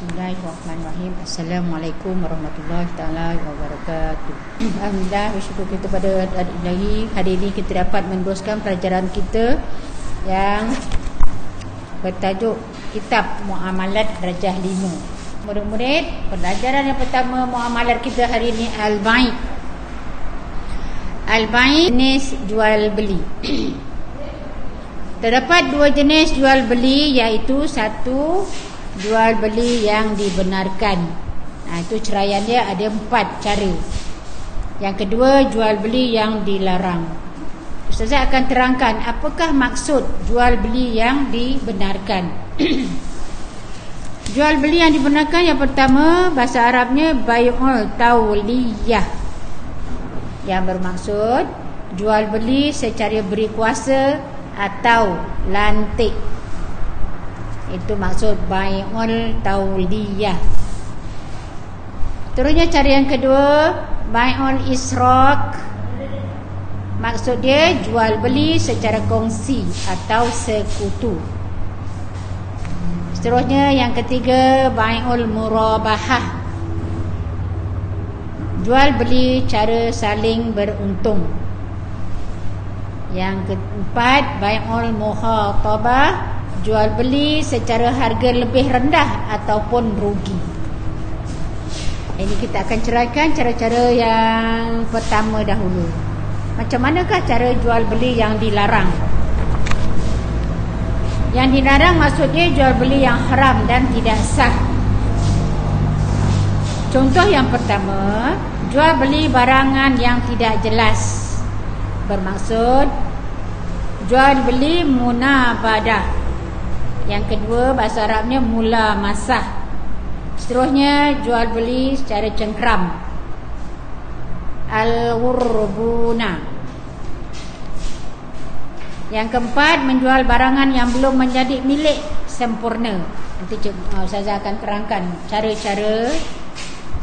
Bismillahirrahmanirrahim. Assalamualaikum warahmatullahi taala wabarakatuh. Alhamdulillah, bersyukur kita pada Ilahi. Hari ini kita dapat meneruskan pelajaran kita yang bertajuk Kitab Muamalat Darjah 5. Murid-murid, pelajaran yang pertama muamalat kita hari ini Al-Bai'. Al-Bai' jenis jual beli. Terdapat dua jenis jual beli, iaitu satu jual beli yang dibenarkan. Itu ceraian dia ada 4 cara. Yang kedua, jual beli yang dilarang. Ustazah akan terangkan apakah maksud jual beli yang dibenarkan. Jual beli yang dibenarkan yang pertama, bahasa Arabnya bai'ul tauliyah, yang bermaksud jual beli secara beri kuasa atau lantik. Itu maksud bai'ul tauliyah. Terusnya cara yang kedua, bai'ul israk. Maksud dia jual beli secara kongsi atau sekutu. Seterusnya yang ketiga, bai'ul murabahah. Jual beli cara saling beruntung. Yang keempat, bai'ul mukhatabah. Jual beli secara harga lebih rendah ataupun rugi. Ini kita akan ceraikan cara-cara yang pertama dahulu. Macam manakah cara jual beli yang dilarang? Yang dilarang maksudnya jual beli yang haram dan tidak sah. Contoh yang pertama, jual beli barangan yang tidak jelas. Bermaksud jual beli munabadah. Yang kedua, bahasa Arabnya mula masah. Seterusnya, jual beli secara cengkeram, al-wurbuna. Yang keempat, menjual barangan yang belum menjadi milik sempurna. Nanti Ustazah akan terangkan cara-cara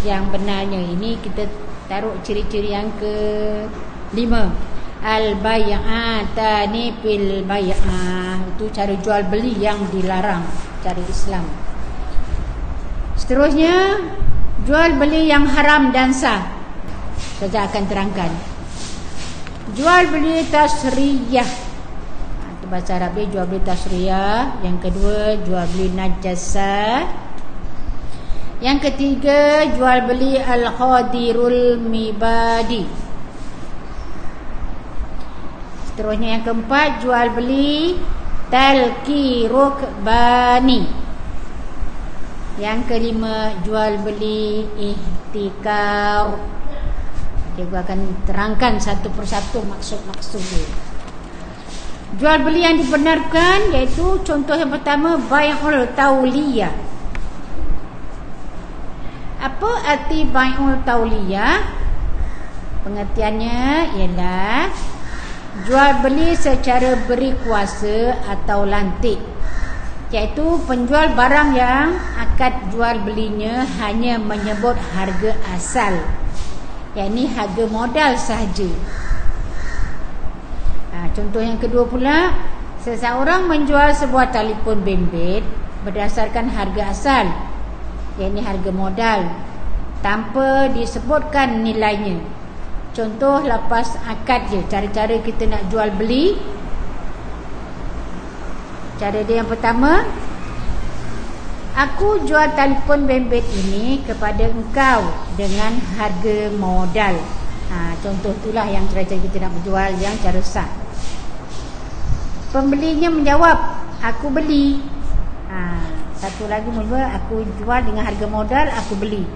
yang benarnya. Ini kita taruh ciri-ciri yang ke-5. Al-bai'atani fil bai'ah. Itu cara jual beli yang dilarang cara Islam. Seterusnya, jual beli yang haram dan sah. Saya akan terangkan. Jual beli tasriyah. Itu bahasa Arabnya jual beli tasriyah. Yang kedua, jual beli najasah. Yang ketiga, jual beli al-khadirul mibadi. Seterusnya yang keempat, jual beli talqi rukbani. Yang kelima, jual beli ihtikar. Saya akan terangkan satu persatu maksud-maksud dia. Jual beli yang dibenarkan iaitu contoh yang pertama, bai'ul tauliyah. Apa arti bai'ul tauliyah? Pengertiannya ialah jual beli secara beri kuasa atau lantik, iaitu penjual barang yang akad jual belinya hanya menyebut harga asal, yakni harga modal sahaja. Contoh yang kedua pula, seseorang menjual sebuah telefon bimbit berdasarkan harga asal, yakni harga modal, tanpa disebutkan nilainya. Contoh lepas akad je. Cara-cara kita nak jual beli. Cara dia yang pertama, aku jual telefon bimbit ini kepada engkau dengan harga modal. Contoh itulah yang cara-cara kita nak berjual yang cara sah. Pembelinya menjawab, aku beli. Satu lagi mula, aku jual dengan harga modal, aku beli.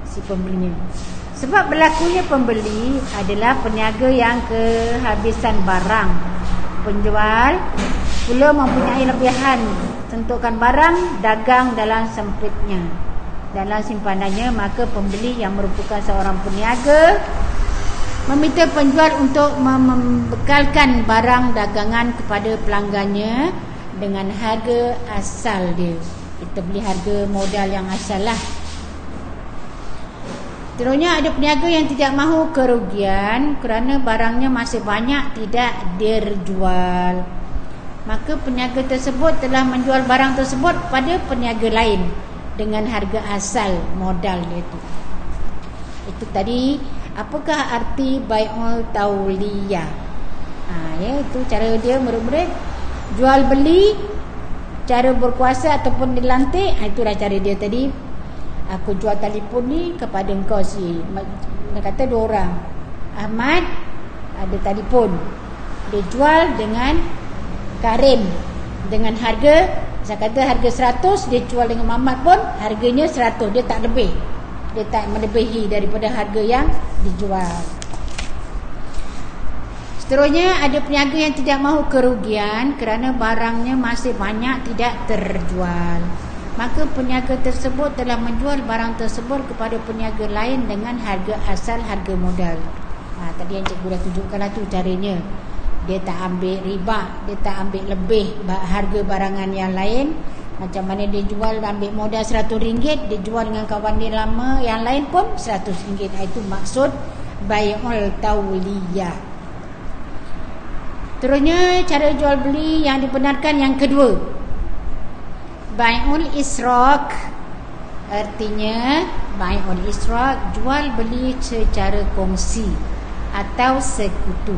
Si pembelinya. Sebab berlakunya pembeli adalah peniaga yang kehabisan barang. Penjual pula mempunyai lebihan, tentukan barang dagang dalam sempitnya, dalam simpanannya. Maka pembeli yang merupakan seorang peniaga meminta penjual untuk membekalkan barang dagangan kepada pelanggannya dengan harga asal dia. Kita beli harga modal yang asal lah. Seterusnya, ada peniaga yang tidak mahu kerugian kerana barangnya masih banyak tidak dijual. Maka peniaga tersebut telah menjual barang tersebut pada peniaga lain dengan harga asal modal dia tu. Itu tadi, apakah arti bai'ul tauliyah? Ya, itu cara dia murid-murid jual beli, cara berkuasa ataupun dilantik. Itulah cara dia tadi. Aku jual telefon ni kepada engkau si, dia kata 2 orang. Ahmad ada telefon, dia jual dengan Karim dengan harga, saya kata harga 100, dia jual dengan Muhammad pun harganya 100, dia tak lebih, dia tak melebihi daripada harga yang dijual. Seterusnya, ada peniaga yang tidak mahu kerugian kerana barangnya masih banyak tidak terjual. Maka peniaga tersebut telah menjual barang tersebut kepada peniaga lain dengan harga asal, harga modal. Tadi yang cikgu dah tunjukkan lah tu caranya. Dia tak ambil riba, dia tak ambil lebih harga barangan yang lain. Macam mana dia jual, ambil modal RM100, dia jual dengan kawan dia lama yang lain pun RM100. Itu maksud bai'ul tauliyah. Terusnya, cara jual beli yang dibenarkan yang kedua, bai'ul israk. Artinya bai'ul israk, jual beli secara kongsi atau sekutu,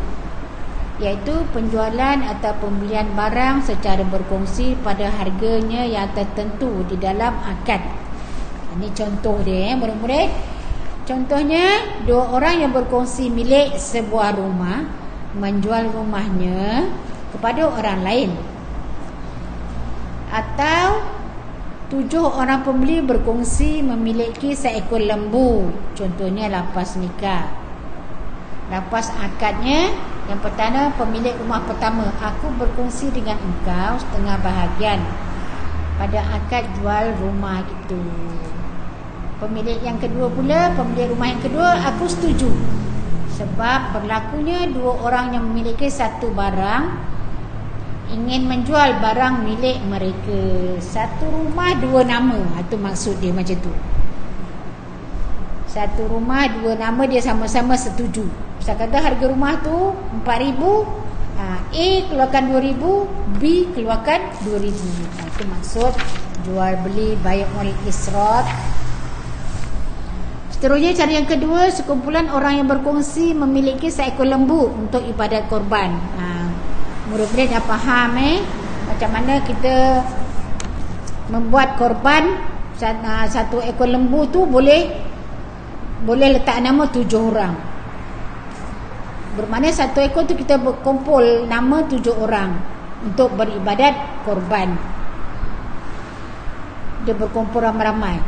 iaitu penjualan atau pembelian barang secara berkongsi pada harganya yang tertentu di dalam akad. Ini contoh dia, murid-murid. Contohnya, 2 orang yang berkongsi milik sebuah rumah menjual rumahnya kepada orang lain, atau 7 orang pembeli berkongsi memiliki seekor lembu. Contohnya lapas nikah, lapas akadnya. Yang pertama, pemilik rumah pertama, aku berkongsi dengan engkau setengah bahagian pada akad jual rumah itu. Pemilik yang kedua pula, pemilik rumah yang kedua, aku setuju. Sebab berlakunya 2 orang yang memiliki satu barang ingin menjual barang milik mereka. Satu rumah 2 nama. Itu maksud dia macam tu. Satu rumah 2 nama, dia sama-sama setuju. Saya kata harga rumah tu 4,000, A keluarkan 2,000, B keluarkan 2,000. Itu maksud jual beli bai'ul israk. Seterusnya, cara yang kedua, sekumpulan orang yang berkongsi memiliki seekor lembu untuk ibadat korban. Murid-murid dah faham macam mana kita membuat korban. Satu ekor lembu tu boleh letak nama 7 orang. Bermakna satu ekor tu kita berkumpul nama 7 orang untuk beribadat korban. Dia berkumpul ramai-ramai.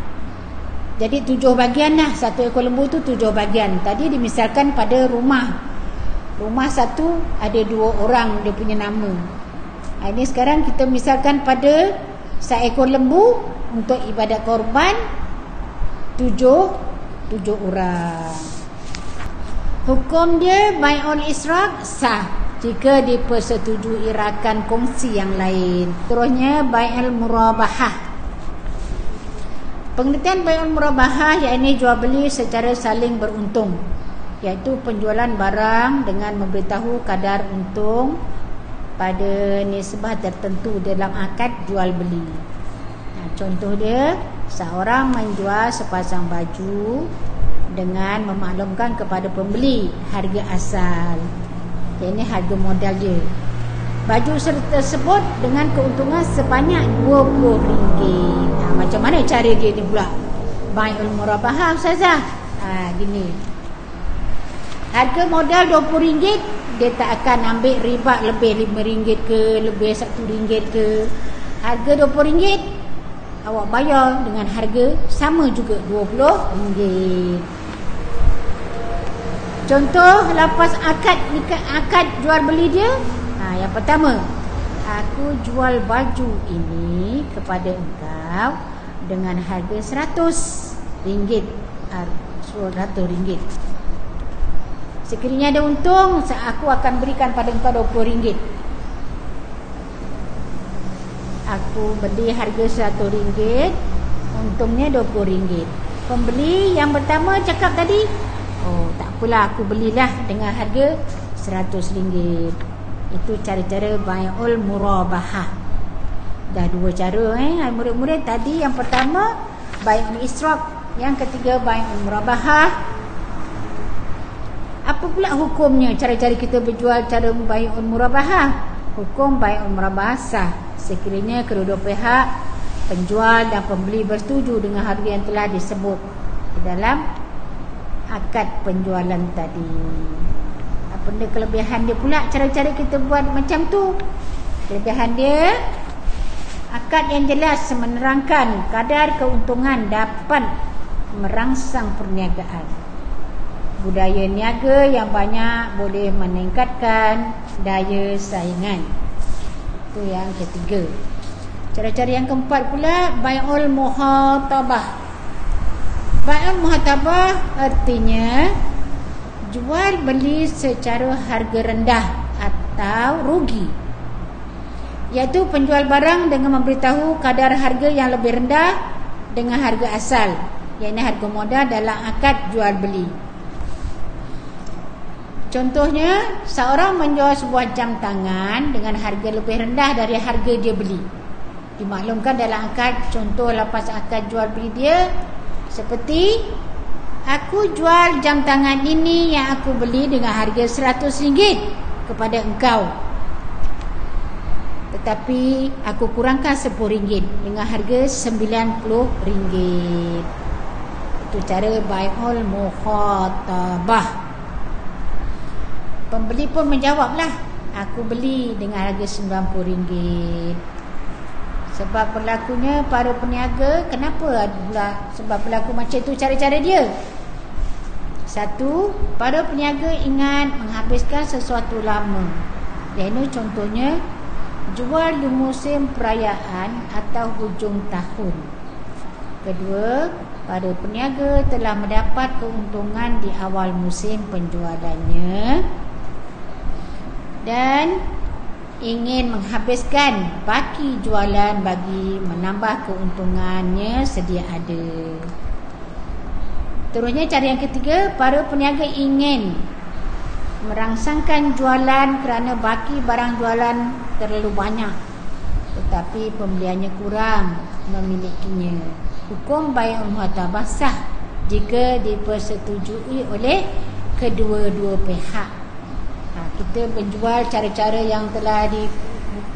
Jadi 7 bahagian lah. Satu ekor lembu tu 7 bahagian. Tadi dimisalkan pada rumah. Rumah satu ada 2 orang dia punya nama. Ini sekarang kita misalkan pada seekor lembu untuk ibadat korban 7 orang. Hukum dia bai'ul israk sah jika dipersetujui rakan kongsi yang lain. Terusnya bai'ul murabahah. Pengertian bai'ul murabahah iaitu jual beli secara saling beruntung, iaitu penjualan barang dengan memberitahu kadar untung pada nisbah tertentu dalam akad jual beli. Contoh dia, seorang menjual sepasang baju dengan memaklumkan kepada pembeli harga asal. Ini harga modal dia. Baju tersebut dengan keuntungan sebanyak RM20. Macam mana cara dia ni pula? Bai'ul murabahah, Ustazah. Gini. Harga modal RM20, dia tak akan ambil riba lebih RM5 ke, lebih RM1 ke. Harga RM20, awak bayar dengan harga sama juga RM20. Contoh lapas akad jual beli dia. Yang pertama, aku jual baju ini kepada engkau dengan harga RM100. RM100. Sekiranya ada untung, aku akan berikan pada engkau RM20. Aku beli harga RM100, untungnya RM20. Pembeli yang pertama cakap tadi, tak apalah, aku belilah dengan harga RM100. Itu cara-cara bai'ul murabahah. Dah 2 cara murid-murid. Tadi yang pertama bai'ul israq. Yang ketiga bai'ul murabahah. Apa pula hukumnya cara-cara kita berjual cara bai'ul murabahah? Hukum bai'ul murabahah sah sekiranya kedua-dua pihak penjual dan pembeli bersetuju dengan harga yang telah disebut di dalam akad penjualan tadi. Apa benda kelebihan dia pula cara-cara kita buat macam tu? Kelebihan dia, akad yang jelas menerangkan kadar keuntungan dapat merangsang perniagaan. Budaya niaga yang banyak boleh meningkatkan daya saingan. Itu yang ketiga. Cara-cara yang keempat pula bai'ul muhatabah. Bai'ul muhatabah artinya jual beli secara harga rendah atau rugi, iaitu penjual barang dengan memberitahu kadar harga yang lebih rendah dengan harga asal, iaitu harga modal dalam akad jual beli. Contohnya, seorang menjual sebuah jam tangan dengan harga lebih rendah dari harga dia beli. Dimaklumkan dalam akad, contoh lepas akad jual beli dia seperti, aku jual jam tangan ini yang aku beli dengan harga RM100 kepada engkau, tetapi aku kurangkan RM10 dengan harga RM90. Itu cara bai'ul muhatabah. Pembeli pun menjawablah, aku beli dengan harga RM90. Sebab berlakunya para peniaga, kenapa pula sebab berlaku macam tu cara-cara dia? Satu, para peniaga ingat menghabiskan sesuatu lama, iaitu contohnya jual di musim perayaan atau hujung tahun. Kedua, para peniaga telah mendapat keuntungan di awal musim penjualannya dan ingin menghabiskan baki jualan bagi menambah keuntungannya sedia ada. Terusnya cara yang ketiga, para peniaga ingin merangsangkan jualan kerana baki barang jualan terlalu banyak tetapi pembeliannya kurang memilikinya. Hukum bai'ul muhatabah sah jika dipersetujui oleh kedua-dua pihak. Kita menjual cara-cara yang telah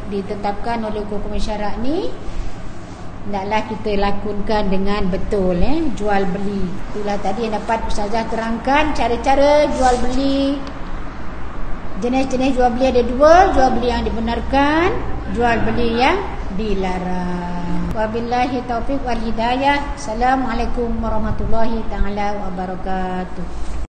ditetapkan oleh hukum syarak ni, hendaklah kita lakukan dengan betul, jual beli. Itulah tadi yang dapat Ustazah terangkan, cara-cara jual beli. Jenis-jenis jual beli ada dua, jual beli yang dibenarkan, jual beli yang dilarang. Wabillahi taufiq wal hidayah. Assalamualaikum warahmatullahi taala wabarakatuh.